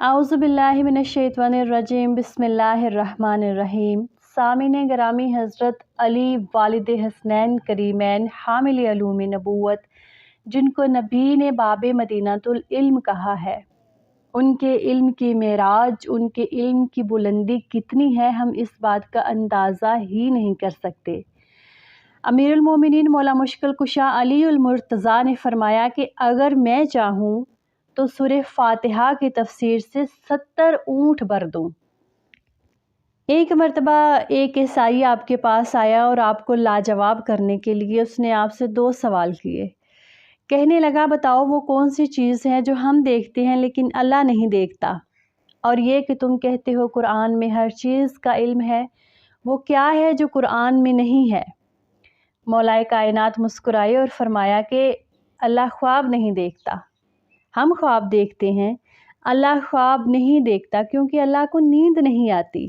اعوذ باللہ من الشیطان الرجیم بسم اللہ الرحمن الرحیم۔ سامعین گرامی، حضرت علی والد حسنین کریمین حامل علوم نبوت، جن کو نبی نے باب مدینۃ العلم کہا ہے، ان کے علم کی معراج، ان کے علم کی بلندی کتنی ہے، ہم اس بات کا اندازہ ہی نہیں کر سکتے۔ امیر المومنین مولا مشکل کشا علی المرتضیٰ نے فرمایا کہ اگر میں چاہوں تو سورہ فاتحہ کی تفسیر سے 70 اونٹ بھر دوں۔ ایک مرتبہ ایک عیسائی آپ کے پاس آیا اور آپ کو لاجواب کرنے کے لیے اس نے آپ سے 2 سوال کیے۔ کہنے لگا، بتاؤ وہ کون سی چیز ہے جو ہم دیکھتے ہیں لیکن اللہ نہیں دیکھتا، اور یہ کہ تم کہتے ہو قرآن میں ہر چیز کا علم ہے، وہ کیا ہے جو قرآن میں نہیں ہے؟ مولائے کائنات مسکرائے اور فرمایا کہ اللہ خواب نہیں دیکھتا، ہم خواب دیکھتے ہیں، اللہ خواب نہیں دیکھتا کیونکہ اللہ کو نیند نہیں آتی۔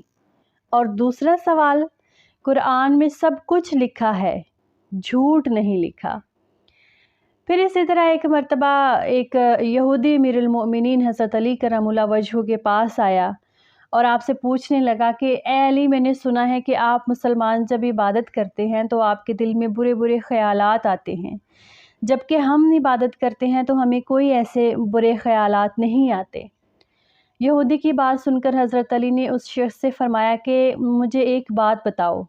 اور دوسرا سوال، قرآن میں سب کچھ لکھا ہے، جھوٹ نہیں لکھا۔ پھر اسی طرح ایک مرتبہ ایک یہودی امیر المؤمنین حضرت علی کرم اللہ وجہہ کے پاس آیا اور آپ سے پوچھنے لگا کہ اے علی، میں نے سنا ہے کہ آپ مسلمان جب عبادت کرتے ہیں تو آپ کے دل میں برے برے خیالات آتے ہیں، جبکہ ہم عبادت کرتے ہیں تو ہمیں کوئی ایسے برے خیالات نہیں آتے۔ یہودی کی بات سن کر حضرت علی نے اس شخص سے فرمایا کہ مجھے ایک بات بتاؤ،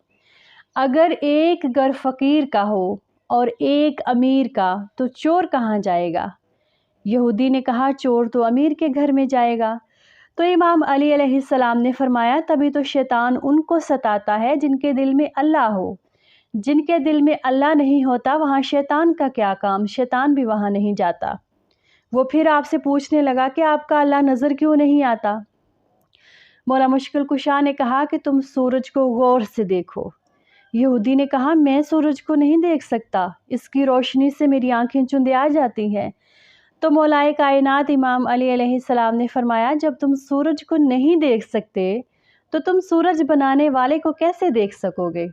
اگر ایک گھر فقیر کا ہو اور ایک امیر کا تو چور کہاں جائے گا؟ یہودی نے کہا، چور تو امیر کے گھر میں جائے گا۔ تو امام علی علیہ السلام نے فرمایا، تبھی تو شیطان ان کو ستاتا ہے جن کے دل میں اللہ ہو، جن کے دل میں اللہ نہیں ہوتا وہاں شیطان کا کیا کام، شیطان بھی وہاں نہیں جاتا۔ وہ پھر آپ سے پوچھنے لگا کہ آپ کا اللہ نظر کیوں نہیں آتا؟ مولا مشکل کشا نے کہا کہ تم سورج کو غور سے دیکھو۔ یہودی نے کہا، میں سورج کو نہیں دیکھ سکتا، اس کی روشنی سے میری آنکھیں چندیا جاتی ہیں۔ تو مولائے کائنات امام علی علیہ السلام نے فرمایا، جب تم سورج کو نہیں دیکھ سکتے تو تم سورج بنانے والے کو کیسے دیکھ سکو گے؟